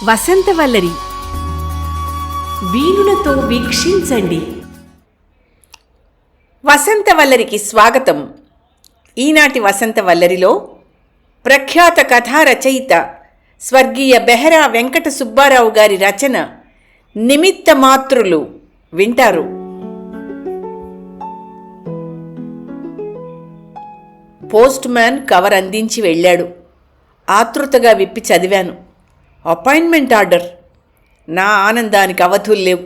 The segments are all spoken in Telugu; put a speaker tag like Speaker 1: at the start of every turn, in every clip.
Speaker 1: వసంతవల్లరి వీణులతో వీక్షించండి. వసంతవల్లరికి స్వాగతం. ఈనాటి వసంతవల్లరిలో ప్రఖ్యాత కథా రచయిత స్వర్గీయ బెహరా వెంకట సుబ్బారావు గారి రచన నిమిత్త మాతృలు వింటారు. పోస్ట్ మ్యాన్ కవర్ అందించి వెళ్ళాడు. ఆతృతగా విప్పి చదివాను. Appointment order. నా ఆనందానికి అవధుల్లేవు.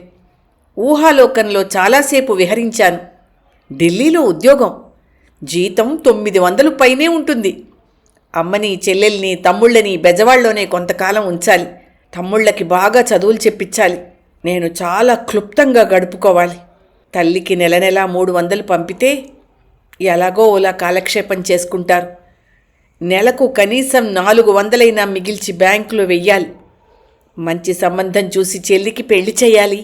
Speaker 1: ఊహాలోకంలో చాలాసేపు విహరించాను. ఢిల్లీలో ఉద్యోగం. జీతం 900 పైనే ఉంటుంది. అమ్మని, చెల్లెల్ని, తమ్ముళ్ళని బెజవాడలోనే కొంతకాలం ఉంచాలి. తమ్ముళ్ళకి బాగా చదువులు చెప్పించాలి. నేను చాలా క్లుప్తంగా గడుపుకోవాలి. తల్లికి నెల 300 పంపితే ఎలాగో ఓలా కాలక్షేపం చేసుకుంటారు. నెలకు కనీసం 400 మిగిల్చి బ్యాంకులో వెయ్యాలి. మంచి సంబంధం చూసి చెల్లికి పెళ్లి చేయాలి.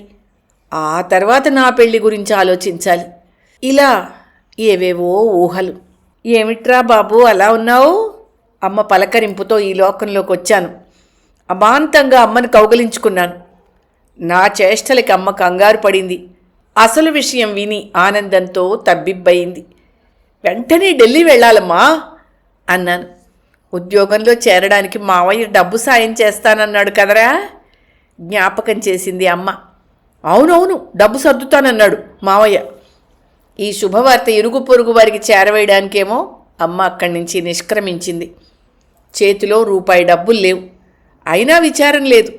Speaker 1: ఆ తర్వాత నా పెళ్లి గురించి ఆలోచించాలి. ఇలా ఏవేవో ఊహలు. ఏమిట్రా బాబు అలా ఉన్నావు? అమ్మ పలకరింపుతో ఈ లోకంలోకి వచ్చాను. అమాంతంగా అమ్మను కౌగలించుకున్నాను. నా చేష్టలకి అమ్మ కంగారు పడింది. అసలు విషయం విని ఆనందంతో తబ్బిబ్బయింది. వెంటనే ఢిల్లీ వెళ్ళాలమ్మా అన్నాను. ఉద్యోగంలో చేరడానికి మావయ్య డబ్బు సాయం చేస్తానన్నాడు కదరా, జ్ఞాపకం చేసింది అమ్మ. అవునవును, డబ్బు సర్దుతానన్నాడు మావయ్య. ఈ శుభవార్త ఇరుగు పొరుగు వారికి చేరవేయడానికేమో అమ్మ అక్కడి నుంచి నిష్క్రమించింది. చేతిలో రూపాయి డబ్బులు లేవు. అయినా విచారం లేదు.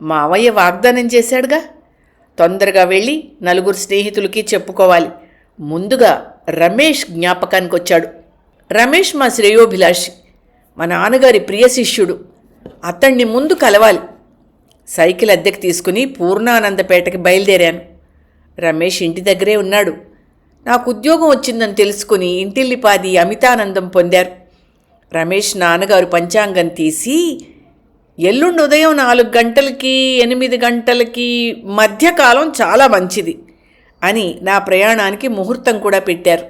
Speaker 1: మావయ్య వాగ్దానం చేశాడుగా. తొందరగా వెళ్ళి 4 స్నేహితులకి చెప్పుకోవాలి. ముందుగా రమేష్ జ్ఞాపకానికి వచ్చాడు. రమేష్ మా శ్రేయోభిలాషి, మా నాన్నగారి ప్రియ శిష్యుడు. అతన్ని ముందు కలవాలి. సైకిల్ అద్దెకు తీసుకుని పూర్ణానందపేటకి బయలుదేరాను. రమేష్ ఇంటి దగ్గరే ఉన్నాడు. నాకు ఉద్యోగం వచ్చిందని తెలుసుకుని ఇంటిల్లిపాది అమితానందం పొందారు. రమేష్ నాన్నగారు పంచాంగం తీసి ఎల్లుండి ఉదయం 4 గంటలకి 8 గంటలకి మధ్యకాలం చాలా మంచిది అని నా ప్రయాణానికి ముహూర్తం కూడా పెట్టారు.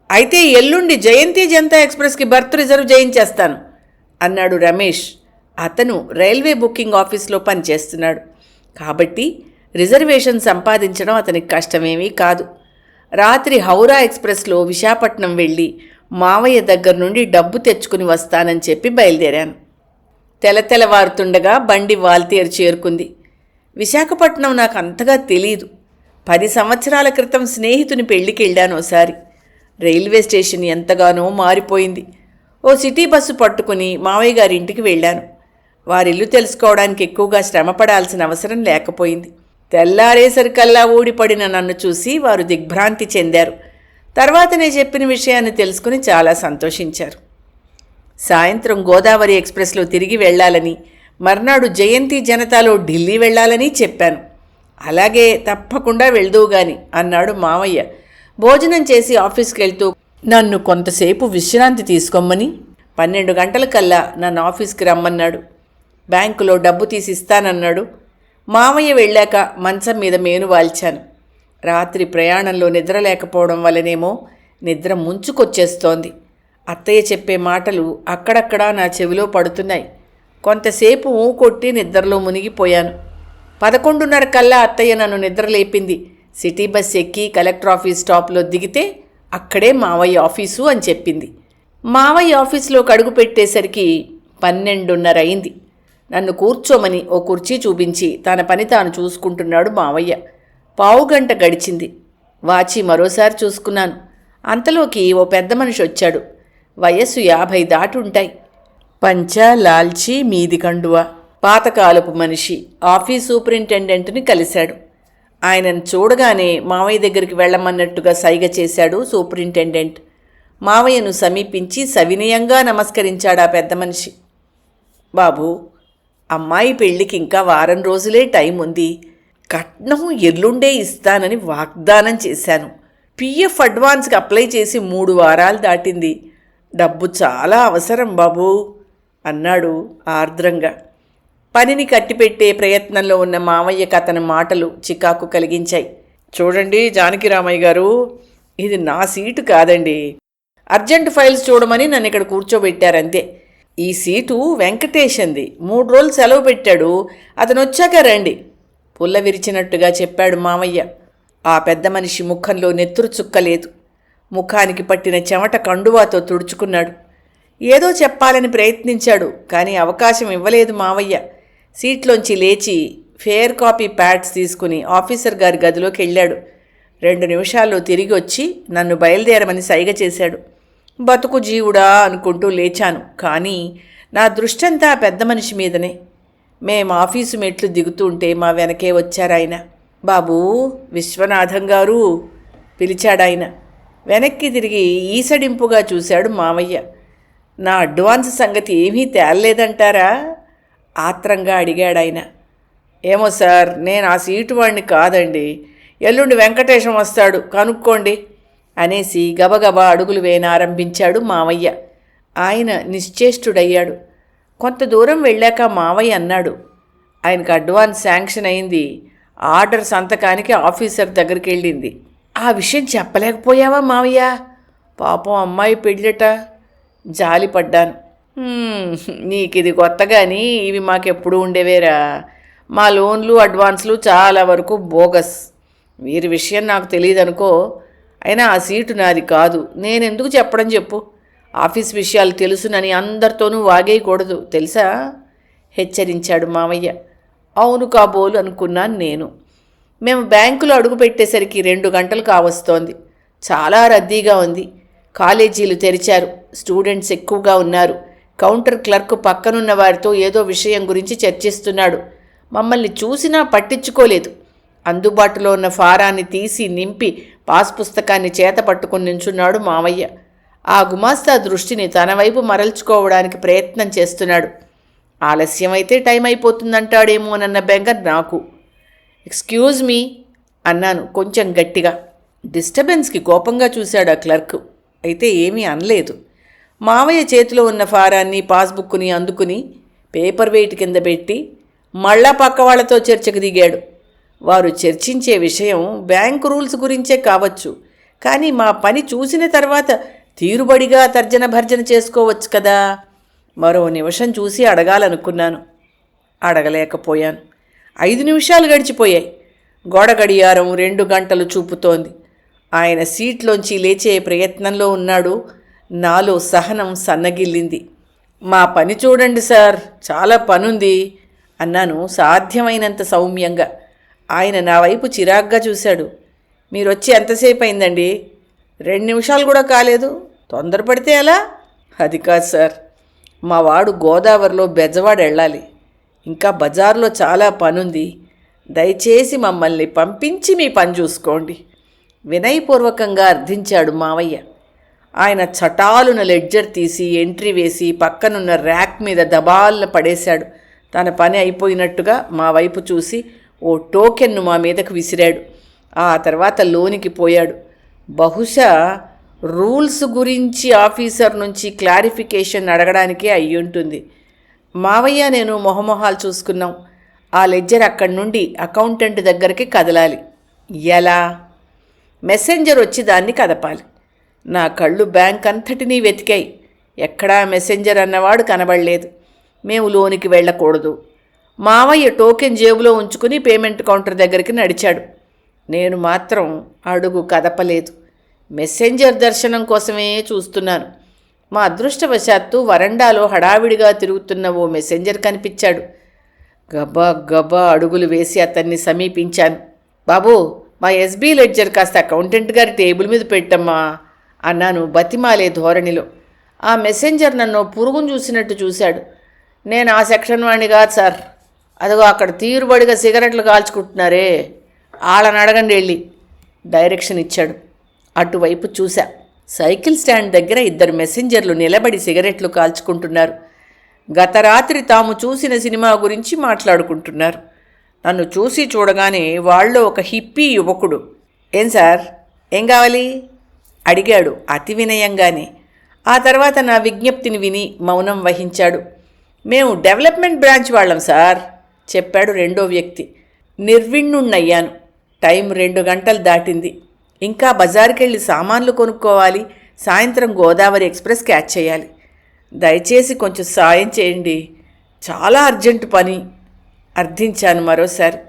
Speaker 1: అయితే ఎల్లుండి జయంతి జనతా ఎక్స్ప్రెస్కి బర్త్ రిజర్వ్ చేయించేస్తాను అన్నాడు రమేష్. అతను రైల్వే బుకింగ్ ఆఫీస్లో పనిచేస్తున్నాడు కాబట్టి రిజర్వేషన్ సంపాదించడం అతనికి కష్టమేమీ కాదు. రాత్రి హౌరా ఎక్స్ప్రెస్లో విశాఖపట్నం వెళ్ళి మావయ్య దగ్గర నుండి డబ్బు తెచ్చుకుని వస్తానని చెప్పి బయలుదేరాను. తెల్లవారుతుండగా బండి వాల్తేరు చేరుకుంది. విశాఖపట్నం నాకు అంతగా తెలీదు. 10 సంవత్సరాల క్రితం స్నేహితుని పెళ్లికి వెళ్ళాను ఒకసారి. రైల్వే స్టేషన్ ఎంతగానో మారిపోయింది. ఓ సిటీ బస్సు పట్టుకుని మావయ్య గారి ఇంటికి వెళ్ళాను. వారిల్లు తెలుసుకోవడానికి ఎక్కువగా శ్రమపడాల్సిన అవసరం లేకపోయింది. తెల్లారేసరికల్లా ఊడిపడిన నన్ను చూసి వారు దిగ్భ్రాంతి చెందారు. తర్వాత నేను చెప్పిన విషయాన్ని తెలుసుకుని చాలా సంతోషించారు. సాయంత్రం గోదావరి ఎక్స్ప్రెస్లో తిరిగి వెళ్ళాలని, మర్నాడు జయంతి జనతాలో ఢిల్లీ వెళ్ళాలని చెప్పాను. అలాగే, తప్పకుండా వెళ్దువు గాని అన్నాడు మావయ్య. భోజనం చేసి ఆఫీస్కి వెళ్తూ నన్ను కొంతసేపు విశ్రాంతి తీసుకోమని 12 గంటలకల్లా నన్ను ఆఫీస్కి రమ్మన్నాడు. బ్యాంకులో డబ్బు తీసిస్తానన్నాడు. మావయ్య వెళ్ళాక మంచం మీద మేను వాల్చాను. రాత్రి ప్రయాణంలో నిద్ర లేకపోవడం వల్లనేమో నిద్ర ముంచుకొచ్చేస్తోంది. అత్తయ్య చెప్పే మాటలు అక్కడక్కడా నా చెవిలో పడుతున్నాయి. కొంతసేపు కొట్టి నిద్రలో మునిగిపోయాను. 11:30 కల్లా అత్తయ్య నన్ను నిద్ర లేపింది. సిటీ బస్ ఎక్కి కలెక్టర్ ఆఫీస్ స్టాప్లో దిగితే అక్కడే మావయ్య ఆఫీసు అని చెప్పింది. మావయ్య ఆఫీసులోకి అడుగు పెట్టేసరికి 12:30 అయింది. నన్ను కూర్చోమని ఓ కుర్చీ చూపించి తన పని తాను చూసుకుంటున్నాడు మావయ్య. పావుగంట గడిచింది. వాచి మరోసారి చూసుకున్నాను. అంతలోకి ఓ పెద్ద మనిషి వచ్చాడు. వయస్సు 50 దాటుంటాయి. పంచా, లాల్చి, మీది కండువా, పాతకాలపు మనిషి. ఆఫీస్ సూపరింటెండెంట్ని కలిశాడు. ఆయనను చూడగానే మావయ్య దగ్గరికి వెళ్ళమన్నట్టుగా సైగ చేశాడు సూపరింటెండెంట్. మావయ్యను సమీపించి సవినయంగా నమస్కరించాడు ఆ పెద్ద మనిషి. బాబు, అమ్మాయి పెళ్ళికి ఇంకా 1 వారం రోజులే టైం ఉంది. కట్నం ఎల్లుండే ఇస్తానని వాగ్దానం చేశాను. పిఎఫ్ అడ్వాన్స్కి అప్లై చేసి 3 వారాలు దాటింది. డబ్బు చాలా అవసరం బాబూ అన్నాడు ఆర్ద్రంగా. పనిని కట్టిపెట్టే ప్రయత్నంలో ఉన్న మావయ్యకు అతని మాటలు చికాకు కలిగించాయి. చూడండి జానకిరామయ్య గారు, ఇది నా సీటు కాదండి. అర్జెంట్ ఫైల్స్ చూడమని నన్ను ఇక్కడ కూర్చోబెట్టారంతే. ఈ సీటు వెంకటేషంది, 3 రోజులు సెలవు పెట్టాడు, అతను వచ్చాక రండి పుల్ల విరిచినట్టుగా చెప్పాడు మామయ్య. ఆ పెద్ద మనిషి ముఖంలో నెత్తురు చుక్కలేదు. ముఖానికి పట్టిన చెమట కండువాతో తుడుచుకున్నాడు. ఏదో చెప్పాలని ప్రయత్నించాడు, కానీ అవకాశం ఇవ్వలేదు మావయ్య. సీట్లోంచి లేచి ఫేర్ కాపీ ప్యాడ్స్ తీసుకుని ఆఫీసర్ గారి గదిలోకి వెళ్ళాడు. 2 నిమిషాల్లో తిరిగి వచ్చి నన్ను బయలుదేరమని సైగ చేశాడు. బతుకు జీవుడా అనుకుంటూ లేచాను, కానీ నా దృష్టంతా పెద్ద మనిషి మీదనే. మేం ఆఫీసు మెట్లు దిగుతుంటే మా వెనకే వచ్చారాయన. బాబూ, విశ్వనాథం గారు పిలిచాడాయన. వెనక్కి తిరిగి ఈసడింపుగా చూశాడు మామయ్య. నా అడ్వాన్స్ సంగతి ఏమీ తేలలేదంటారా? ఆత్రంగా అడిగాడాయన. ఏమో సార్, నేను ఆ సీటు వాడిని కాదండి. ఎల్లుండి వెంకటేశం వస్తాడు, కనుక్కోండి అనేసి గబగబా అడుగులు వేయనారంభించాడు మామయ్య. ఆయన నిశ్చేష్టుడయ్యాడు. కొంత దూరం వెళ్ళాక మావయ్య అన్నాడు, ఆయనకు అడ్వాన్స్ శాంక్షన్ అయింది, ఆర్డర్ సంతకానికి ఆఫీసర్ దగ్గరికి వెళ్ళింది. ఆ విషయం చెప్పలేకపోయావా మావయ్య? పాపం అమ్మాయి పెళ్ళట. జాలిపడ్డాను. నీకిది కొత్తగాని ఇవి మాకెప్పుడు ఉండేవేరా. మా లోన్లు అడ్వాన్స్లు చాలా వరకు బోగస్. వీరి విషయం నాకు తెలియదనుకో. అయినా ఆ సీటు నాది కాదు. నేనెందుకు చెప్పడం చెప్పు? ఆఫీస్ విషయాలు తెలుసునని అందరితోనూ వాగేయకూడదు తెలుసా? హెచ్చరించాడు మామయ్య. అవును కాబోలు అనుకున్నాను నేను. మేము బ్యాంకులో అడుగుపెట్టేసరికి 2 గంటలు కావస్తోంది. చాలా రద్దీగా ఉంది. కాలేజీలు తెరిచారు. స్టూడెంట్స్ ఎక్కువగా ఉన్నారు. కౌంటర్ క్లర్క్ పక్కనున్న వారితో ఏదో విషయం గురించి చర్చిస్తున్నాడు. మమ్మల్ని చూసినా పట్టించుకోలేదు. అందుబాటులో ఉన్న ఫారాన్ని తీసి నింపి పాస్ పుస్తకాన్ని చేత పట్టుకుని నించున్నాడు మామయ్య. ఆ గుమాస్తా దృష్టిని తన వైపు మరల్చుకోవడానికి ప్రయత్నం చేస్తున్నాడు. ఆలస్యమైతే టైం అయిపోతుందంటాడేమోనన్న బెంగ నాకు. ఎక్స్క్యూజ్ మీ అన్నాను కొంచెం గట్టిగా. డిస్టర్బెన్స్కి కోపంగా చూశాడు ఆ క్లర్క్. అయితే ఏమీ అనలేదు. మావయ్య చేతిలో ఉన్న ఫారాన్ని పాస్బుక్ని అందుకుని పేపర్ వెయిట్ కింద పెట్టి మళ్ళా పక్క వాళ్లతో చర్చకు దిగాడు. వారు చర్చించే విషయం బ్యాంకు రూల్స్ గురించే కావచ్చు, కానీ మా పని చూసిన తర్వాత తీరుబడిగా తర్జన భర్జన చేసుకోవచ్చు కదా. మరో నిమిషం చూసి అడగాలనుకున్నాను, అడగలేకపోయాను. 5 నిమిషాలు గడిచిపోయాయి. గోడ గడియారం 2 గంటలు చూపుతోంది. ఆయన సీట్లోంచి లేచే ప్రయత్నంలో ఉన్నాడు. నాలో సహనం సన్నగిల్లింది. మా పని చూడండి సార్, చాలా పనుంది అన్నాను సాధ్యమైనంత సౌమ్యంగా. ఆయన నా వైపు చిరాగ్గా చూశాడు. మీరొచ్చి ఎంతసేపు అయిందండి? 2 నిమిషాలు కూడా కాలేదు. తొందరపడితే ఎలా? అది కాదు సార్, మా వాడు గోదావరిలో బెజవాడ వెళ్ళాలి. ఇంకా బజార్లో చాలా పనుంది. దయచేసి మమ్మల్ని పంపించి మీ పని చూసుకోండి వినయపూర్వకంగా అర్థించాడు మావయ్య. ఆయన చటాలున లెడ్జర్ తీసి ఎంట్రీ వేసి పక్కనున్న ర్యాక్ మీద దబాల్న పడేశాడు. తన పని అయిపోయినట్టుగా మా వైపు చూసి ఓ టోకెన్ను మా మీదకు విసిరాడు. ఆ తర్వాత లోనికి పోయాడు. బహుశా రూల్స్ గురించి ఆఫీసర్ నుంచి క్లారిఫికేషన్ అడగడానికే అయ్యుంటుంది. మావయ్య నేను మొహమొహాలు చూసుకున్నాం. ఆ లెడ్జర్ అక్కడి నుండి అకౌంటెంట్ దగ్గరికి కదలాలి. ఎలా? మెసెంజర్ వచ్చి దాన్ని కదపాలి. నా కళ్ళు బ్యాంక్ అంతటినీ వెతికాయి. ఎక్కడా మెసెంజర్ అన్నవాడు కనబడలేదు. మేము లోనికి వెళ్ళకూడదు. మావయ్య టోకెన్ జేబులో ఉంచుకుని పేమెంట్ కౌంటర్ దగ్గరికి నడిచాడు. నేను మాత్రం అడుగు కదపలేదు. మెసెంజర్ దర్శనం కోసమే చూస్తున్నాను. మా అదృష్టవశాత్తు వరండాలో హడావిడిగా తిరుగుతున్న ఓ మెసెంజర్ కనిపించాడు. గబా గబా అడుగులు వేసి అతన్ని సమీపించాను. బాబూ, మా ఎస్బీ లెడ్జర్ కాస్త అకౌంటెంట్ గారి టేబుల్ మీద పెట్టమ్మా అన్నాను బతిమాలే ధోరణిలో. ఆ మెసెంజర్ నన్ను పురుగును చూసినట్టు చూశాడు. నేను ఆ సెక్షన్ వాడిని కాదు సార్. అదిగో అక్కడ తీరుబడిగా సిగరెట్లు కాల్చుకుంటున్నారే, వాళ్ళని అడగండి వెళ్ళి డైరెక్షన్ ఇచ్చాడు. అటువైపు చూశా. సైకిల్ స్టాండ్ దగ్గర 2 మెసెంజర్లు నిలబడి సిగరెట్లు కాల్చుకుంటున్నారు. గత రాత్రి తాము చూసిన సినిమా గురించి మాట్లాడుకుంటున్నారు. నన్ను చూసి చూడగానే వాళ్ళు ఒక హిప్పీ యువకుడు, ఏం సార్, ఏం కావాలి అడిగాడు అతి వినయంగానే. ఆ తర్వాత నా విజ్ఞప్తిని విని మౌనం వహించాడు. మేము డెవలప్మెంట్ బ్రాంచ్ వాళ్ళం సార్ చెప్పాడు రెండో వ్యక్తి. నిర్విణ్ణుణ్ణయ్యాను. టైం 2 గంటలు దాటింది. ఇంకా బజారుకెళ్ళి సామాన్లు కొనుక్కోవాలి. సాయంత్రం గోదావరి ఎక్స్ప్రెస్ క్యాచ్ చేయాలి. దయచేసి కొంచెం సాయం చేయండి, చాలా అర్జెంటు పని అర్థించాను మరోసారి.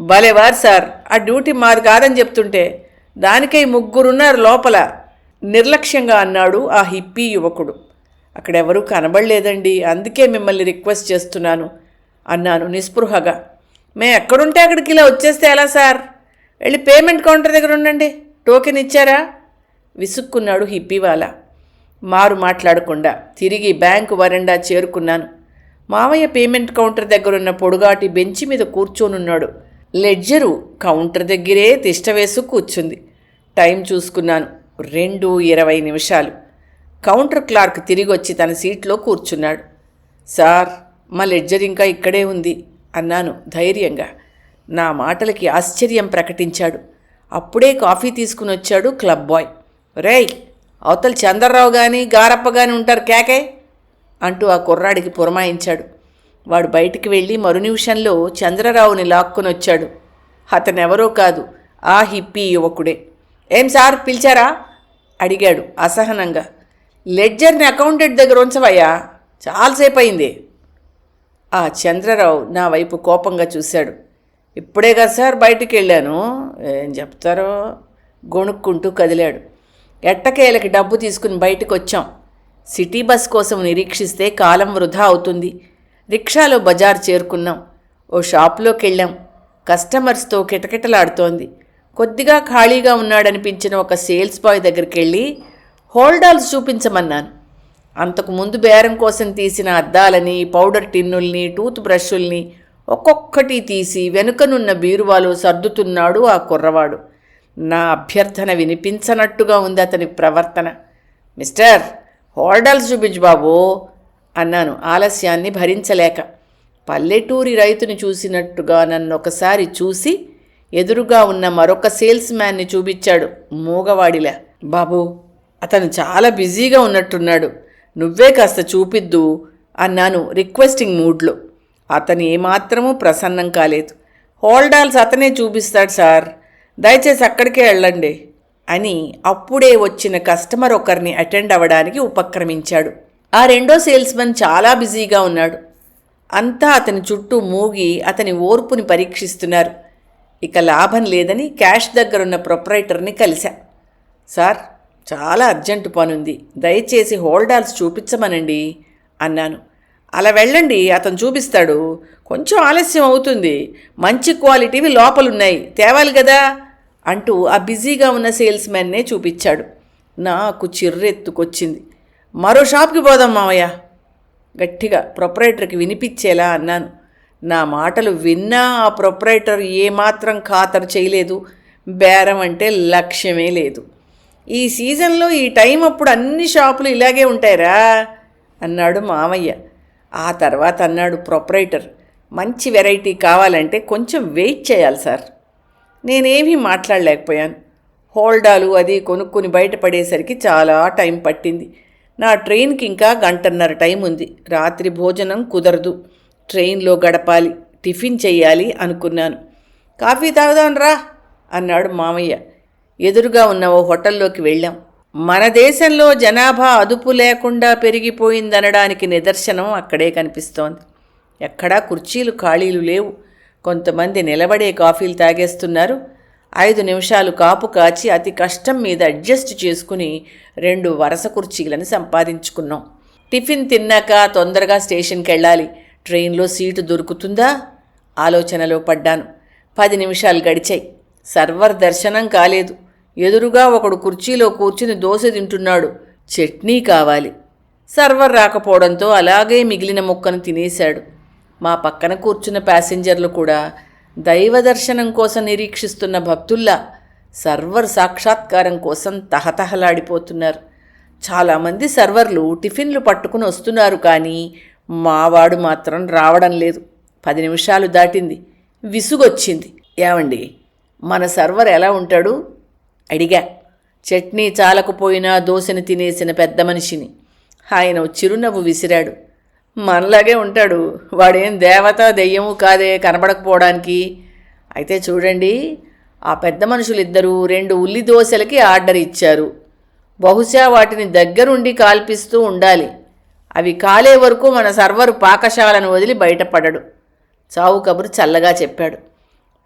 Speaker 1: భలేవారు సార్, ఆ డ్యూటీ మాది కాదని చెప్తుంటే దానికై ముగ్గురున్నారు లోపల నిర్లక్ష్యంగా అన్నాడు ఆ హిప్పీ యువకుడు. అక్కడెవరూ కనబడలేదండి, అందుకే మిమ్మల్ని రిక్వెస్ట్ చేస్తున్నాను అన్నాను నిస్పృహగా. మేము ఎక్కడుంటే అక్కడికి ఇలా వచ్చేస్తే ఎలా సార్? వెళ్ళి పేమెంట్ కౌంటర్ దగ్గర ఉండండి. టోకెన్ ఇచ్చారా? విసుక్కున్నాడు హిప్పీవాలా. మారు మాట్లాడకుండా తిరిగి బ్యాంకు వరండా చేరుకున్నాను. మావయ్య పేమెంట్ కౌంటర్ దగ్గరున్న పొడుగాటి బెంచి మీద కూర్చోనున్నాడు. లెడ్జరు కౌంటర్ దగ్గరే తిష్టవేసు కూర్చుంది. టైం చూసుకున్నాను, 2:20. కౌంటర్ క్లార్క్ తిరిగి వచ్చి తన సీట్లో కూర్చున్నాడు. సార్, మా లెడ్జర్ ఇంకా ఇక్కడే ఉంది అన్నాను ధైర్యంగా. నా మాటలకి ఆశ్చర్యం ప్రకటించాడు. అప్పుడే కాఫీ తీసుకుని వచ్చాడు క్లబ్ బాయ్. రేయ్, అవతల చంద్రరావు కానీ గారప్ప కానీ ఉంటారు కేకే అంటూ ఆ కుర్రాడికి పురమాయించాడు. వాడు బయటికి వెళ్ళి మరు నిమిషంలో చంద్రరావుని లాక్కుని వచ్చాడు. అతనెవరో కాదు, ఆ హిప్పీ యువకుడే. ఏం సార్, పిలిచారా అడిగాడు అసహనంగా. లెడ్జర్ని అకౌంటెంట్ దగ్గర ఉంచవయ్యా, చాలాసేపు అయింది. ఆ చంద్రరావు నా వైపు కోపంగా చూశాడు. ఇప్పుడే కదా సార్ బయటికి వెళ్ళాను, ఏం చెప్తారో గొణుక్కుంటూ కదిలాడు. ఎట్టకేలకి డబ్బు తీసుకుని బయటకు వచ్చాం. సిటీ బస్ కోసం నిరీక్షిస్తే కాలం వృధా అవుతుంది. రిక్షాలో బజార్ చేరుకున్నాం. ఓ షాప్లోకి వెళ్ళాం. కస్టమర్స్తో కిటకిటలాడుతోంది. కొద్దిగా ఖాళీగా ఉన్నాడనిపించిన ఒక సేల్స్ బాయ్ దగ్గరికి వెళ్ళి హోల్డాల్స్ చూపించమన్నాను. అంతకుముందు బేరం కోసం తీసిన అద్దాలని, పౌడర్ టిన్నుల్ని, టూత్ బ్రష్ల్ని ఒక్కొక్కటి తీసి వెనుకనున్న బీరువాలో సర్దుతున్నాడు ఆ కుర్రవాడు. నా అభ్యర్థన వినిపించనట్టుగా ఉంది అతని ప్రవర్తన. మిస్టర్, హోల్డాల్స్ చూపించు బాబు అన్నాను ఆలస్యాన్ని భరించలేక. పల్లెటూరి రైతుని చూసినట్టుగా నన్నొకసారి చూసి ఎదురుగా ఉన్న మరొక సేల్స్ మ్యాన్ని చూపించాడు మూగవాడిలా. బాబు, అతను చాలా బిజీగా ఉన్నట్టున్నాడు, నువ్వే కాస్త చూపిద్దు అన్నాను రిక్వెస్టింగ్ మూడ్లో. అతను ఏమాత్రమూ ప్రసన్నం కాలేదు. హోల్డాల్స్ అతనే చూపిస్తాడు సార్, దయచేసి అక్కడికే వెళ్ళండి అని అప్పుడే వచ్చిన కస్టమర్ ఒకరిని అటెండ్ అవ్వడానికి ఉపక్రమించాడు. ఆ రెండో సేల్స్మెన్ చాలా బిజీగా ఉన్నాడు. అంతా అతని చుట్టూ మూగి అతని ఓర్పుని పరీక్షిస్తున్నారు. ఇక లాభం లేదని క్యాష్ దగ్గరున్న ప్రొపరైటర్ని కలిశా. సార్, చాలా అర్జెంటు పనుంది, దయచేసి హోల్డాల్స్ చూపించమనండి అన్నాను. అలా వెళ్ళండి, అతను చూపిస్తాడు. కొంచెం ఆలస్యం అవుతుంది, మంచి క్వాలిటీవి లోపలున్నాయి, తేవాలి కదా అంటూ ఆ బిజీగా ఉన్న సేల్స్మెన్నే చూపించాడు. నాకు చిర్రెత్తుకొచ్చింది. మరో షాప్కి పోదాం మావయ్య గట్టిగా ప్రొపరైటర్కి వినిపించేలా అన్నాను. నా మాటలు విన్నా ఆ ప్రొపరైటర్ ఏమాత్రం ఖాతరు చేయలేదు. బేరం అంటే లక్ష్యమే లేదు. ఈ సీజన్లో ఈ టైం అప్పుడు అన్ని షాపులు ఇలాగే ఉంటాయిరా అన్నాడు మామయ్య. ఆ తర్వాత అన్నాడు ప్రొపరైటర్, మంచి వెరైటీ కావాలంటే కొంచెం వెయిట్ చేయాలి సార్. నేనేమీ మాట్లాడలేకపోయాను. హోల్డాలు అది కొనుక్కుని బయటపడేసరికి చాలా టైం పట్టింది. నా ట్రైన్కి ఇంకా 1:30 టైం ఉంది. రాత్రి భోజనం కుదరదు, ట్రైన్లో గడపాలి, టిఫిన్ చెయ్యాలి అనుకున్నాను. కాఫీ తాగుదాం రా అన్నాడు మామయ్య. ఎదురుగా ఉన్న ఓ హోటల్లోకి వెళ్ళాం. మన దేశంలో జనాభా అదుపు లేకుండా పెరిగిపోయిందనడానికి నిదర్శనం అక్కడే కనిపిస్తోంది. ఎక్కడా కుర్చీలు ఖాళీలు లేవు. కొంతమంది నిలబడే కాఫీలు తాగేస్తున్నారు. 5 నిమిషాలు కాపు కాచి అతి కష్టం మీద అడ్జస్ట్ చేసుకుని 2 వరుస కుర్చీలను సంపాదించుకున్నాం. టిఫిన్ తిన్నాక తొందరగా స్టేషన్కి వెళ్ళాలి. ట్రైన్లో సీటు దొరుకుతుందా ఆలోచనలో పడ్డాను. 10 నిమిషాలు గడిచాయి. సర్వర్ దర్శనం కాలేదు. ఎదురుగా ఒకడు కుర్చీలో కూర్చుని దోశ తింటున్నాడు. చట్నీ కావాలి. సర్వర్ రాకపోవడంతో అలాగే మిగిలిన ముక్కను తినేశాడు. మా పక్కన కూర్చున్న ప్యాసింజర్లు కూడా దైవ దర్శనం కోసం నిరీక్షిస్తున్న భక్తుల్లా సర్వర్ సాక్షాత్కారం కోసం తహతహలాడిపోతున్నారు. చాలామంది సర్వర్లు టిఫిన్లు పట్టుకుని వస్తున్నారు, కానీ మావాడు మాత్రం రావడం లేదు. 10 నిమిషాలు దాటింది. విసుగొచ్చింది. ఏమండి, మన సర్వర్ ఎలా ఉంటాడు అడిగా. చట్నీ చాలకపోయినా దోశని తినేసిన పెద్ద మనిషిని. ఆయన చిరునవ్వు విసిరాడు. మనలాగే ఉంటాడు, వాడేం దేవత దెయ్యము కాదే కనబడకపోవడానికి. అయితే చూడండి, ఆ పెద్ద మనుషులిద్దరూ 2 ఉల్లి దోశలకి ఆర్డర్ ఇచ్చారు. బహుశా వాటిని దగ్గరుండి కాల్పిస్తూ ఉండాలి. అవి కాలే వరకు మన సర్వరు పాకశాలను వదిలి బయటపడడు. చావు కబురు చల్లగా చెప్పాడు.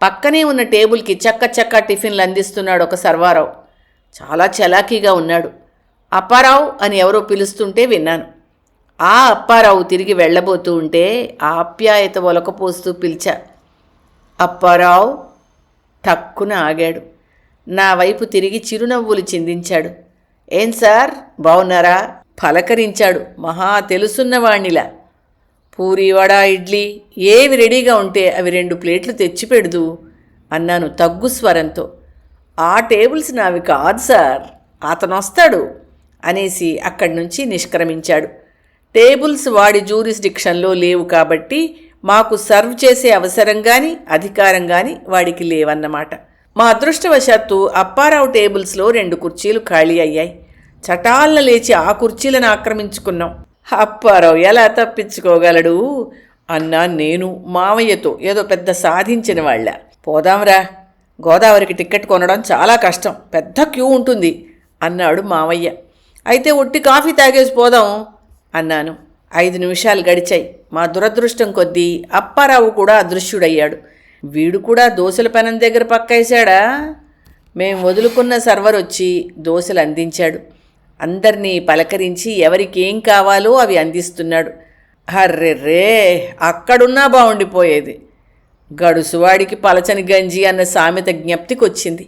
Speaker 1: పక్కనే ఉన్న టేబుల్కి చక్క టిఫిన్లు అందిస్తున్నాడు ఒక సర్వారావు. చాలా చలాకీగా ఉన్నాడు. అప్పారావు అని ఎవరో పిలుస్తుంటే విన్నాను. ఆ అప్పారావు తిరిగి వెళ్ళబోతూ ఉంటే ఆప్యాయత ఒలకపోస్తూ పిలిచా. అప్పారావు. టక్కున ఆగాడు. నా వైపు తిరిగి చిరునవ్వులు చిందించాడు. ఏం సార్, బావున్నారా? పలకరించాడు మహా తెలుసున్నవాణ్ణిలా. పూరీ, వడ, ఇడ్లీ ఏవి రెడీగా ఉంటే అవి 2 ప్లేట్లు తెచ్చిపెడదు అన్నాను తగ్గు స్వరంతో. ఆ టేబుల్స్ నావి కాదు సార్, అతనొస్తాడు అనేసి అక్కడి నుంచి నిష్క్రమించాడు. టేబుల్స్ వాడి జ్యూరిస్డిక్షన్లో లేవు కాబట్టి మాకు సర్వ్ చేసే అవసరం కానీ అధికారం కానీ వాడికి లేవన్నమాట. మా అదృష్టవశాత్తు అప్పారావు టేబుల్స్లో 2 కుర్చీలు ఖాళీ అయ్యాయి. చటాల్న లేచి ఆ కుర్చీలను ఆక్రమించుకున్నాం. అప్పారావు ఎలా తప్పించుకోగలడు అన్నా నేను మావయ్యతో ఏదో పెద్ద సాధించిన వాళ్ళ. పోదాంరా, గోదావరికి టికెట్ కొనడం చాలా కష్టం, పెద్ద క్యూ ఉంటుంది అన్నాడు మావయ్య. అయితే ఒట్టి కాఫీ తాగేసి పోదాం అన్నాను. 5 నిమిషాలు గడిచాయి. మా దురదృష్టం కొద్దీ అప్పారావు కూడా అదృశ్యుడయ్యాడు. వీడు కూడా దోశల పెనం దగ్గర పక్కేశాడా? మేం వదులుకున్న సర్వర్ వచ్చి దోశలు అందించాడు. అందరినీ పలకరించి ఎవరికేం కావాలో అవి అందిస్తున్నాడు. హర్రెర్రే, అక్కడున్నా బాగుండిపోయేది. గడుసువాడికి పలచని గంజి అన్న సామెత జ్ఞప్తికొచ్చింది.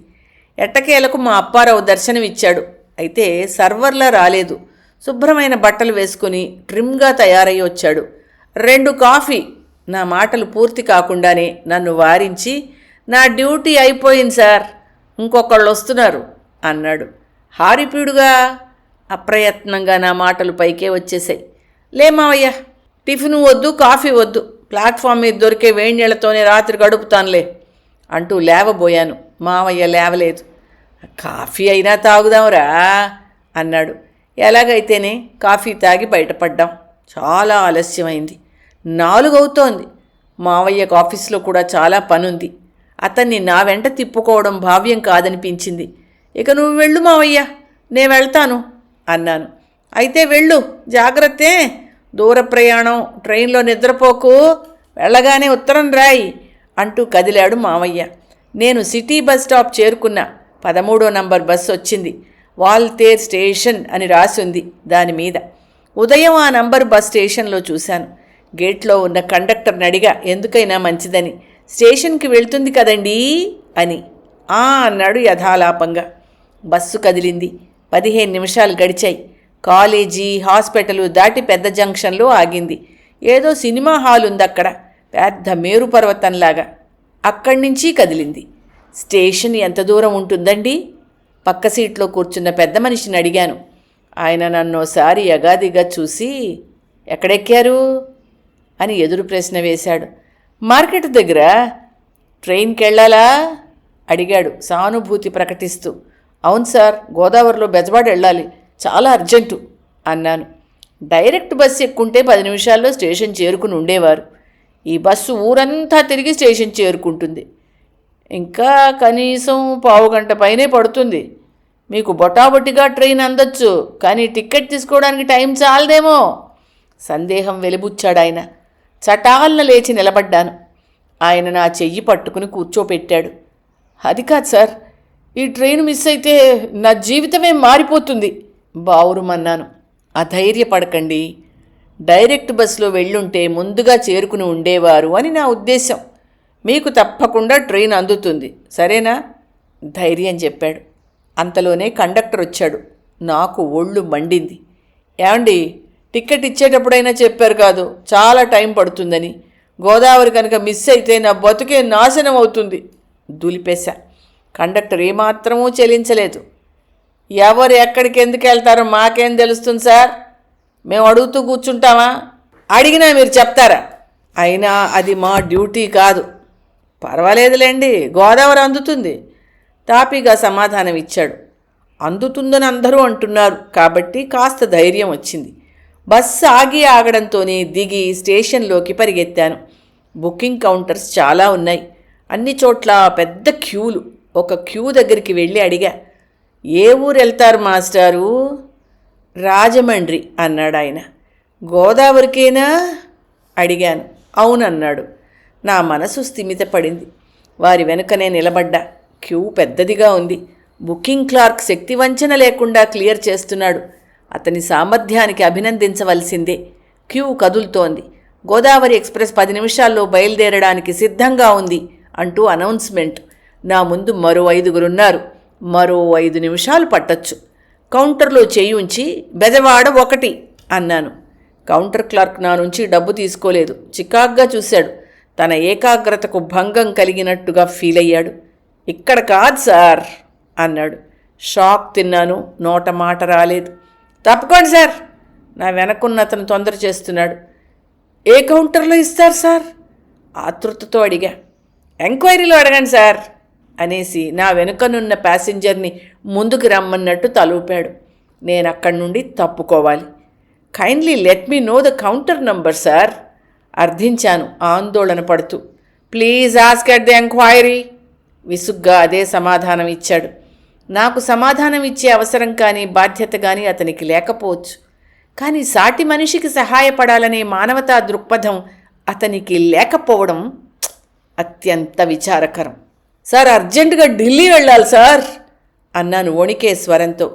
Speaker 1: ఎట్టకేలకు మా అప్పారావు దర్శనమిచ్చాడు. అయితే సర్వర్లా రాలేదు. శుభ్రమైన బట్టలు వేసుకుని ట్రిమ్గా తయారై వచ్చాడు. 2 కాఫీ. నా మాటలు పూర్తి కాకుండానే నన్ను వారించి, నా డ్యూటీ అయిపోయింది సార్, ఇంకొకళ్ళు వస్తున్నారు అన్నాడు. హారిపీడుగా. అప్రయత్నంగా నా మాటలు పైకే వచ్చేసాయి. లే మావయ్య, టిఫిన్ వద్దు, కాఫీ వద్దు, ప్లాట్ఫామ్ మీద దొరికే వేణీళ్లతోనే రాత్రి గడుపుతానులే అంటూ లేవబోయాను. మావయ్య లేవలేదు. కాఫీ అయినా తాగుదాంరా అన్నాడు. ఎలాగైతేనే కాఫీ తాగి బయటపడ్డాం. చాలా ఆలస్యమైంది. 4 అవుతోంది. మావయ్యకు ఆఫీస్లో కూడా చాలా పనుంది. అతన్ని నా వెంట తిప్పుకోవడం భావ్యం కాదనిపించింది. ఇక నువ్వు వెళ్ళు మావయ్య, నే వెళ్తాను అన్నాను. అయితే వెళ్ళు, జాగ్రత్తే, దూర ప్రయాణం, ట్రైన్లో నిద్రపోకు, వెళ్ళగానే ఉత్తరం రాయి అంటూ కదిలాడు మావయ్య. నేను సిటీ బస్ స్టాప్ చేరుకున్నా. 13వ నంబర్ బస్సు వచ్చింది. వాల్తేర్ స్టేషన్ అని రాసింది దాని మీద. ఉదయం ఆ నంబర్ బస్ స్టేషన్లో చూశాను. గేట్లో ఉన్న కండక్టర్ని అడిగా ఎందుకైనా మంచిదని. స్టేషన్కి వెళ్తుంది కదండీ అని. అన్నాడు యథాలాపంగా. బస్సు కదిలింది. 15 నిమిషాలు గడిచాయి. కాలేజీ, హాస్పిటలు దాటి పెద్ద జంక్షన్లో ఆగింది. ఏదో సినిమా హాల్ ఉంది అక్కడ, పెద్ద మేరు పర్వతంలాగా. అక్కడి నుంచి కదిలింది. స్టేషన్ ఎంత దూరం ఉంటుందండి? పక్క సీట్లో కూర్చున్న పెద్ద మనిషిని అడిగాను. ఆయన నన్నోసారి యగాదిగా చూసి ఎక్కడెక్కారు అని ఎదురు ప్రశ్న వేశాడు. మార్కెట్ దగ్గర. ట్రైన్కి వెళ్ళాలా అడిగాడు సానుభూతి ప్రకటిస్తూ. అవును సార్, గోదావరిలో బెజవాడ వెళ్ళాలి, చాలా అర్జెంటు అన్నాను. డైరెక్ట్ బస్సు ఎక్కుంటే 10 నిమిషాల్లో స్టేషన్ చేరుకుని ఉండేవారు. ఈ బస్సు ఊరంతా తిరిగి స్టేషన్ చేరుకుంటుంది. ఇంకా కనీసం పావుగంట పైనే పడుతుంది. మీకు బొటాబొటిగా ట్రైన్ అందొచ్చు, కానీ టికెట్ తీసుకోవడానికి టైం చాలదేమో. సందేహం వెలిబుచ్చాడాయన. చటాలన లేచి నిలబడ్డాను. ఆయన నా చెయ్యి పట్టుకుని కూర్చోపెట్టాడు. అది కాదు సార్, ఈ ట్రైన్ మిస్ అయితే నా జీవితమే మారిపోతుంది బావురుమన్నాను. అధైర్యపడకండి, డైరెక్ట్ బస్సులో వెళ్ళుంటే ముందుగా చేరుకుని ఉండేవారు అని నా ఉద్దేశం. మీకు తప్పకుండా ట్రైన్ అందుతుంది, సరేనా? ధైర్యం చెప్పాడు. అంతలోనే కండక్టర్ వచ్చాడు. నాకు ఒళ్ళు మండింది. ఏమండి, టికెట్ ఇచ్చేటప్పుడైనా చెప్పారు కాదు చాలా టైం పడుతుందని. గోదావరి కనుక మిస్ అయితే నా బతుకే నాశనం అవుతుంది దులిపేశా. కండక్టర్ ఏమాత్రమూ చెలించలేదు. ఎవరు ఎక్కడికి ఎందుకు వెళ్తారో మాకేం తెలుస్తుంది సార్, మేము అడుగుతూ కూర్చుంటామా? అడిగినా మీరు చెప్తారా? అయినా అది మా డ్యూటీ కాదు. పర్వాలేదులేండి, గోదావరి అందుతుంది తాపీగా సమాధానం ఇచ్చాడు. అందుతుందని అందరూ అంటున్నారు కాబట్టి కాస్త ధైర్యం వచ్చింది. బస్సు ఆగడంతోనే దిగి స్టేషన్లోకి పరిగెత్తాను. బుకింగ్ కౌంటర్స్ చాలా ఉన్నాయి. అన్ని చోట్ల పెద్ద క్యూలు. ఒక క్యూ దగ్గరికి వెళ్ళి అడిగా, ఏ ఊరు వెళ్తారు మాస్టారు? రాజమండ్రి అన్నాడు ఆయన. గోదావరికేనా అడిగాను. అవునన్నాడు. నా మనసు స్థిమితపడింది. వారి వెనుకనే నిలబడ్డా. క్యూ పెద్దదిగా ఉంది. బుకింగ్ క్లార్క్ శక్తివంచన లేకుండా క్లియర్ చేస్తున్నాడు. అతని సామర్థ్యానికి అభినందించవలసిందే. క్యూ కదులుతోంది. గోదావరి ఎక్స్ప్రెస్ 10 నిమిషాల్లో బయలుదేరడానికి సిద్ధంగా ఉంది అంటూ అనౌన్స్మెంట్. నా ముందు మరో 5గురున్నారు. మరో 5 నిమిషాలు పట్టొచ్చు. కౌంటర్లో చెయ్యి ఉంచి బెజవాడ 1 అన్నాను. కౌంటర్ క్లార్క్ నా నుంచి డబ్బు తీసుకోలేదు. చికాగ్గా చూశాడు. తన ఏకాగ్రతకు భంగం కలిగినట్టుగా ఫీల్ అయ్యాడు. ఇక్కడ కాదు సార్ అన్నాడు. షాక్ తిన్నాను. నోట మాట రాలేదు. తప్పుకోండి సార్. నా వెనకున్న అతను తొందర చేస్తున్నాడు. ఏ కౌంటర్లో ఇస్తారు సార్? ఆతృతతో అడిగా. ఎంక్వైరీలో అడగండి సార్ అనేసి నా వెనుకనున్న ప్యాసింజర్ని ముందుకు రమ్మన్నట్టు తలూపాడు. నేను అక్కడి నుండి తప్పుకోవాలి. Kindly let me know the counter number sir అర్థించాను ఆందోళన పడుతూ. Please ask at the enquiry. విసుగ్గా అదే సమాధానం ఇచ్చాడు. నాకు సమాధానం ఇచ్చే అవసరం కానీ బాధ్యత కానీ అతనికి లేకపోవచ్చు. కానీ సాటి మనిషికి సహాయపడాలనే మానవతా దృక్పథం అతనికి లేకపోవడం అత్యంత విచారకరం. సార్, అర్జెంటుగా ఢిల్లీ వెళ్ళాలి సార్ అన్నాను వణికే స్వరంతో.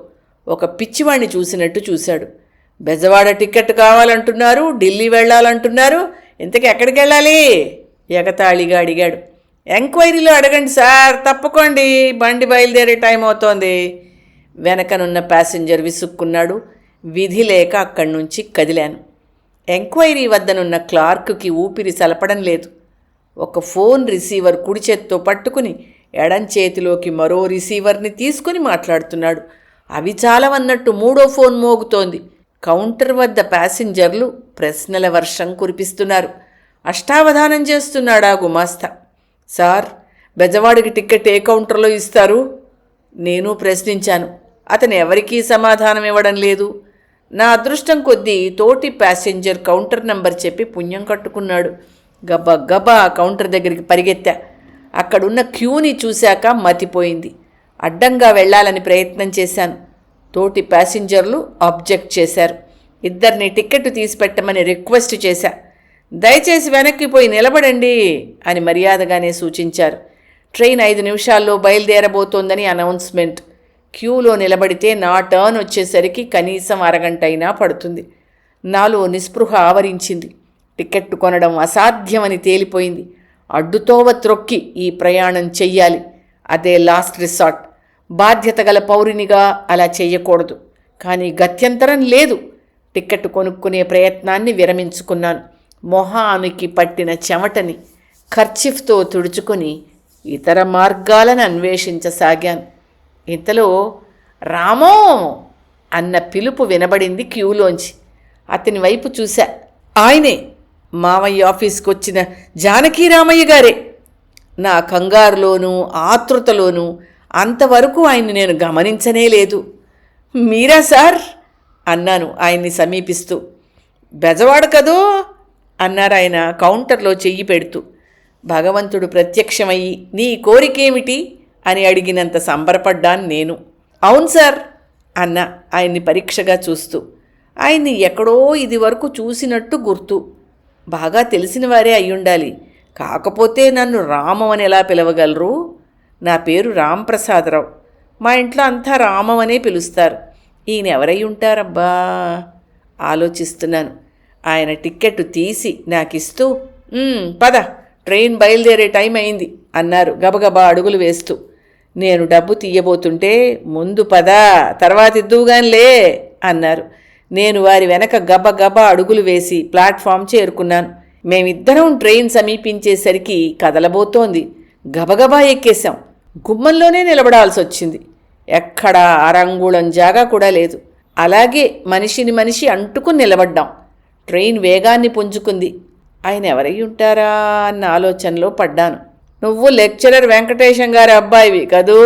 Speaker 1: ఒక పిచ్చివాణ్ణి చూసినట్టు చూశాడు. బెజవాడ టికెట్ కావాలంటున్నారు, ఢిల్లీ వెళ్ళాలంటున్నారు. ఇంతకీ ఎక్కడికి వెళ్ళాలి? ఎగతాళిగా అడిగాడు. ఎంక్వైరీలో అడగండి సార్. తప్పుకోండి, బండి బయలుదేరే టైం అవుతోంది. వెనకనున్న ప్యాసింజర్ విసుక్కున్నాడు. విధి లేక అక్కడి నుంచి కదిలాను. ఎంక్వైరీ వద్దనున్న క్లార్క్కి ఊపిరి సలపడం లేదు. ఒక ఫోన్ రిసీవర్ కుడి చేత్తో పట్టుకుని ఎడం చేతిలోకి మరో రిసీవర్ని తీసుకుని మాట్లాడుతున్నాడు. అవి చాలవన్నట్టు 3వ ఫోన్ మోగుతోంది. కౌంటర్ వద్ద ప్యాసింజర్లు ప్రశ్నల వర్షం కురిపిస్తున్నారు. అష్టావధానం చేస్తున్నాడా గుమాస్తా. సార్, బెజవాడికి టికెట్ ఏ కౌంటర్లో ఇస్తారు? నేను ప్రశ్నించాను. అతను ఎవరికీ సమాధానం ఇవ్వడం లేదు. నా అదృష్టం కొద్దీ తోటి ప్యాసింజర్ కౌంటర్ నంబర్ చెప్పి పుణ్యం కట్టుకున్నాడు. గబా గబా కౌంటర్ దగ్గరికి పరిగెత్తా. అక్కడున్న క్యూని చూశాక మతిపోయింది. అడ్డంగా వెళ్లాలని ప్రయత్నం చేశాను. తోటి ప్యాసింజర్లు అబ్జెక్ట్ చేశారు. ఇద్దరిని టికెట్ తీసిపెట్టమని రిక్వెస్ట్ చేశా. దయచేసి వెనక్కి పోయి నిలబడండి అని మర్యాదగానే సూచించారు. ట్రైన్ 5 నిమిషాల్లో బయలుదేరబోతోందని అనౌన్స్మెంట్. క్యూలో నిలబడితే నా టర్న్ వచ్చేసరికి కనీసం అరగంట అయినా పడుతుంది. నాలో నిస్పృహ ఆవరించింది. టికెట్ కొనడం అసాధ్యమని తేలిపోయింది. అడ్డుతోవ త్రొక్కి ఈ ప్రయాణం చెయ్యాలి. అదే లాస్ట్ రిసార్ట్. బాధ్యత గల పౌరునిగా అలా చెయ్యకూడదు. కానీ గత్యంతరం లేదు. టికెట్ కొనుక్కునే ప్రయత్నాన్ని విరమించుకున్నాను. మొహానికి పట్టిన చెమటని ఖర్చిఫ్తో తుడుచుకొని ఇతర మార్గాలను అన్వేషించసాగాను. ఇంతలో రామో అన్న పిలుపు వినబడింది క్యూలోంచి. అతని వైపు చూశా. ఆయనే, మామయ్య ఆఫీస్కి వచ్చిన జానకీరామయ్య గారే. నా కంగారులోనూ ఆతృతలోనూ అంతవరకు ఆయన్ని నేను గమనించనే లేదు. మీరా సార్ అన్నాను ఆయన్ని సమీపిస్తూ. బెజవాడ కదూ అన్నారు ఆయన కౌంటర్లో చెయ్యి పెడుతూ. భగవంతుడు ప్రత్యక్షమయ్యి నీ కోరికేమిటి అని అడిగినంత సంబరపడ్డాను నేను. అవును సార్ అన్నా ఆయన్ని పరీక్షగా చూస్తూ. ఆయన్ని ఎక్కడో ఇది వరకు చూసినట్టు గుర్తు. బాగా తెలిసిన వారే అయ్యుండాలి. కాకపోతే నన్ను రామం అని ఎలా పిలవగలరు? నా పేరు రాంప్రసాదరావు. మా ఇంట్లో అంతా రామం అనే పిలుస్తారు. ఈయన ఎవరై ఉంటారబ్బా ఆలోచిస్తున్నాను. ఆయన టిక్కెట్టు తీసి నాకిస్తూ పద, ట్రైన్ బయలుదేరే టైం అయింది అన్నారు గబగబా అడుగులు వేస్తూ. నేను డబ్బు తీయబోతుంటే ముందు పద, తర్వాత ఇద్దువుగానిలే అన్నారు. నేను వారి వెనక గబగబా అడుగులు వేసి ప్లాట్ఫామ్ చేరుకున్నాను. మేమిద్దరం ట్రైన్ సమీపించేసరికి కదలబోతోంది. గబగబా ఎక్కేశాం. గుమ్మంలోనే నిలబడాల్సి వచ్చింది. ఎక్కడా అరంగుళం జాగా కూడా లేదు. అలాగే మనిషిని మనిషి అంటుకుని నిలబడ్డాం. ట్రైన్ వేగాన్ని పుంజుకుంది. ఆయన ఎవరై ఉంటారా అన్న ఆలోచనలో పడ్డాను. నువ్వు లెక్చరర్ వెంకటేశం గారి అబ్బాయివి కదూ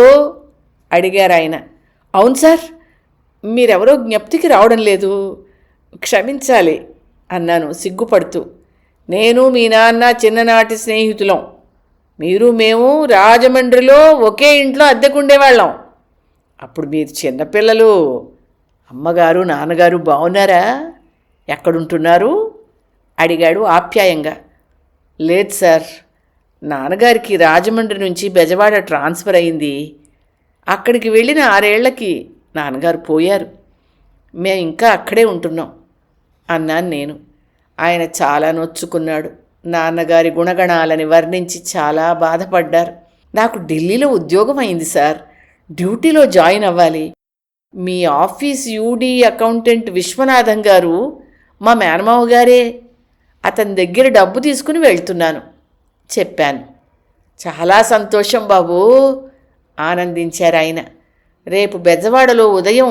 Speaker 1: అడిగారు ఆయన. అవును సార్. మీరెవరో జ్ఞప్తికి రావడం లేదు, క్షమించాలి అన్నాను సిగ్గుపడుతూ. నేను మీ నాన్న చిన్ననాటి స్నేహితులం. మీరు మేము రాజమండ్రిలో ఒకే ఇంట్లో అద్దెకుండేవాళ్ళం. అప్పుడు మీరు చిన్నపిల్లలు. అమ్మగారు నాన్నగారు బాగున్నారా? ఎక్కడుంటున్నారు అడిగాడు ఆప్యాయంగా. లేదు సార్, నాన్నగారికి రాజమండ్రి నుంచి బెజవాడ ట్రాన్స్ఫర్ అయింది. అక్కడికి వెళ్ళిన 6 ఏళ్లకి నాన్నగారు పోయారు. మేము ఇంకా అక్కడే ఉంటున్నాం అన్నాను నేను. ఆయన చాలా నొచ్చుకున్నాడు. నాన్నగారి గుణగణాలని వర్ణించి చాలా బాధపడ్డారు. నాకు ఢిల్లీలో ఉద్యోగం అయింది సార్, డ్యూటీలో జాయిన్ అవ్వాలి. మీ ఆఫీస్ యూడీ అకౌంటెంట్ విశ్వనాథం గారు మా మేనమావ గారే. అతని దగ్గర డబ్బు తీసుకుని వెళ్తున్నాను చెప్పాను. చాలా సంతోషం బాబూ ఆనందించారు ఆయన. రేపు బెజవాడలో ఉదయం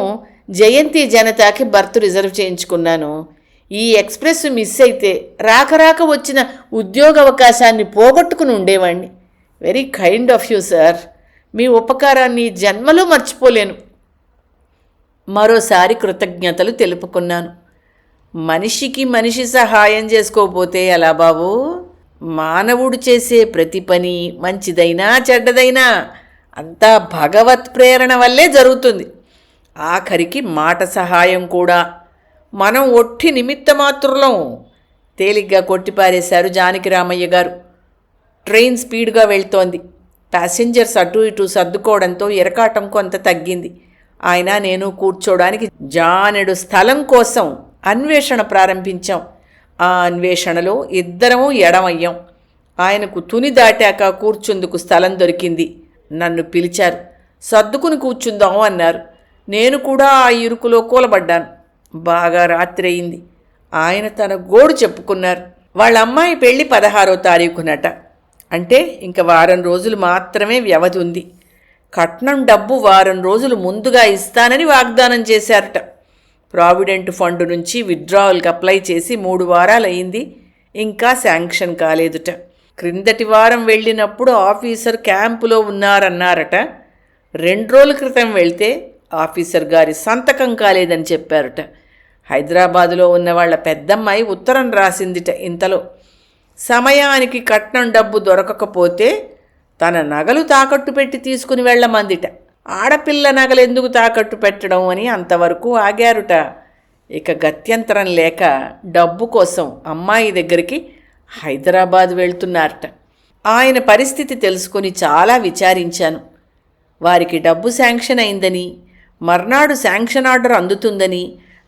Speaker 1: జయంతి జనతాకి బర్త్ రిజర్వ్ చేయించుకున్నాను. ఈ ఎక్స్ప్రెస్ మిస్ అయితే రాక వచ్చిన ఉద్యోగ అవకాశాన్ని పోగొట్టుకుని ఉండేవాణ్ణి. Very kind of you sir, మీ ఉపకారాన్ని జన్మలో మర్చిపోలేను. మరోసారి కృతజ్ఞతలు తెలుపుకున్నాను. మనిషికి మనిషి సహాయం చేసుకోకపోతే ఎలా బాబూ? మానవుడు చేసే ప్రతి పని మంచిదైనా చెడ్డదైనా అంతా భగవత్ ప్రేరణ వల్లే జరుగుతుంది. ఆఖరికి మాట సహాయం కూడా. మనం ఒట్టి నిమిత్తమాత్రులం తేలిగ్గా కొట్టిపారేశారు జానకిరామయ్య గారు. ట్రైన్ స్పీడ్గా వెళ్తోంది. ప్యాసింజర్స్ అటు ఇటు సర్దుకోవడంతో ఇరకాటం కొంత తగ్గింది. ఆయన నేను కూర్చోడానికి జానెడు స్థలం కోసం అన్వేషణ ప్రారంభించాం. ఆ అన్వేషణలో ఇద్దరము ఎడమయ్యాం. ఆయనకు తుని దాటాక కూర్చుందుకు స్థలం దొరికింది. నన్ను పిలిచారు. సర్దుకుని కూర్చుందాం అన్నారు. నేను కూడా ఆ ఇరుకులో కూలబడ్డాను. బాగా రాత్రి అయింది. ఆయన తన గోడు చెప్పుకున్నారు. వాళ్ళ అమ్మాయి పెళ్ళి 16వ తారీఖునట. అంటే ఇంక వారం రోజులు మాత్రమే వ్యవధి ఉంది. కట్నం డబ్బు వారం రోజులు ముందుగా ఇస్తానని వాగ్దానం చేశారట. ప్రావిడెంట్ ఫండ్ నుంచి విత్డ్రావల్కి అప్లై చేసి 3 వారాలయ్యింది. ఇంకా శాంక్షన్ కాలేదుట. క్రిందటి వారం వెళ్ళినప్పుడు ఆఫీసర్ క్యాంపులో ఉన్నారన్నారట. 2 రోజుల క్రితం వెళ్తే ఆఫీసర్ గారి సంతకం కాలేదని చెప్పారట. హైదరాబాదులో ఉన్న వాళ్ళ పెద్దమ్మాయి ఉత్తరం రాసిందిట. ఇంతలో సమయానికి కట్నం డబ్బు దొరకకపోతే తన నగలు తాకట్టు పెట్టి తీసుకుని వెళ్ళమందిట. ఆడపిల్ల నగలు ఎందుకు తాకట్టు పెట్టడం అని అంతవరకు ఆగారుట. ఇక గత్యంతరం లేక డబ్బు కోసం అమ్మాయి దగ్గరికి హైదరాబాద్ వెళ్తున్నారట. ఆయన పరిస్థితి తెలుసుకొని చాలా విచారించాను. వారికి డబ్బు శాంక్షన్ అయిందని, మర్నాడు శాంక్షన్ ఆర్డర్ అందుతుందని,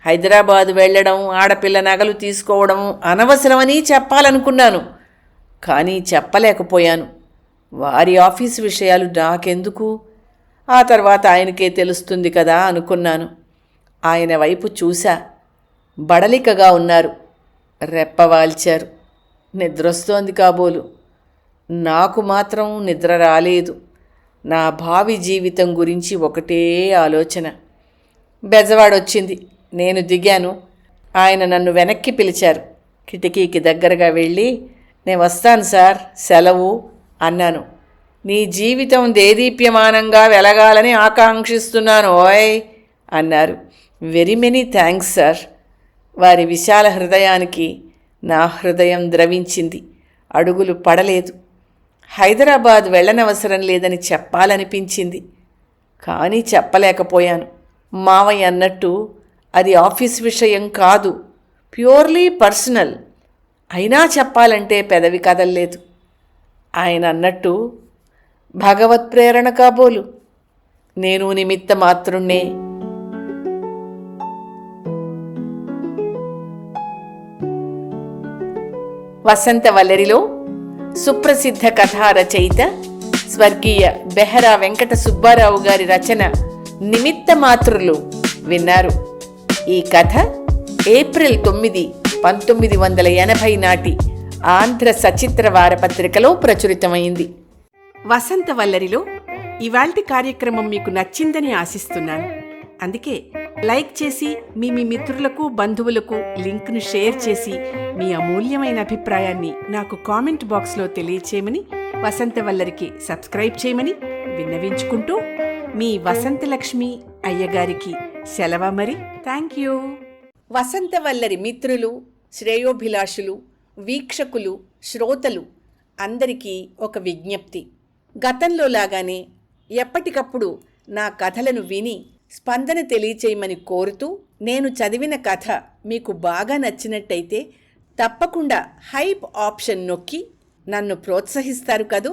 Speaker 1: హైదరాబాదు వెళ్ళడం, ఆడపిల్ల నగలు తీసుకోవడం అనవసరమని చెప్పాలనుకున్నాను. కానీ చెప్పలేకపోయాను. వారి ఆఫీసు విషయాలు నాకెందుకు? ఆ తర్వాత ఆయనకే తెలుస్తుంది కదా అనుకున్నాను. ఆయన వైపు చూశా. బడలికగా ఉన్నారు. రెప్పవాల్చారు. నిద్రొస్తోంది కాబోలు. నాకు మాత్రం నిద్ర రాలేదు. నా భావి జీవితం గురించి ఒకటే ఆలోచన. బెజవాడొచ్చింది. నేను దిగాను. ఆయన నన్ను వెనక్కి పిలిచారు. కిటికీకి దగ్గరగా వెళ్ళి, నేను వస్తాను సార్, సెలవు అన్నాను. నీ జీవితం దేదీప్యమానంగా వెలగాలని ఆకాంక్షిస్తున్నాను ఓయ్ అన్నారు. Very many thanks sir. వారి విశాల హృదయానికి నా హృదయం ద్రవించింది. అడుగులు పడలేదు. హైదరాబాద్ వెళ్ళనవసరం లేదని చెప్పాలనిపించింది. కానీ చెప్పలేకపోయాను. మావయ్య అన్నట్టు అది ఆఫీస్ విషయం కాదు, ప్యూర్లీ పర్సనల్. అయినా చెప్పాలంటే పెదవి కదల్లేదు. ఆయన అన్నట్టు భగవత్ ప్రేరణ కాబోలు. నేను నిమిత్త మాత్రుణ్ణే. వసంతవల్లరిలో సుప్రసిద్ధ కథా రచయిత స్వర్గీయ బెహరా వెంకట సుబ్బారావు గారి రచన నిమిత్త మాతృలు విన్నారు. ఈ కథ ఏప్రిల్ 9, 1980 నాటి ఆంధ్ర సచిత్ర వారపత్రికలో ప్రచురితమైంది. వసంతవల్లరిలో ఇవాల్టి కార్యక్రమం మీకు నచ్చిందని ఆశిస్తున్నాను. అందుకే లైక్ చేసి మీ మిత్రులకు, బంధువులకు లింక్ను షేర్ చేసి మీ అమూల్యమైన అభిప్రాయాన్ని నాకు కామెంట్ బాక్స్లో తెలియచేయమని, వసంతవల్లరికి సబ్స్క్రైబ్ చేయమని విన్నవించుకుంటూ మీ వసంతలక్ష్మి అయ్యగారికి సెలవు మరి. Thank you. వసంతవల్లరి మిత్రులు, శ్రేయోభిలాషులు, వీక్షకులు, శ్రోతలు అందరికీ ఒక విజ్ఞప్తి. గతంలో లాగానే ఎప్పటికప్పుడు నా కథలను విని స్పందన తెలియచేయమని కోరుతూ నేను చదివిన కథ మీకు బాగా నచ్చినట్టయితే తప్పకుండా హైప్ ఆప్షన్ నొక్కి నన్ను ప్రోత్సహిస్తారు కదూ.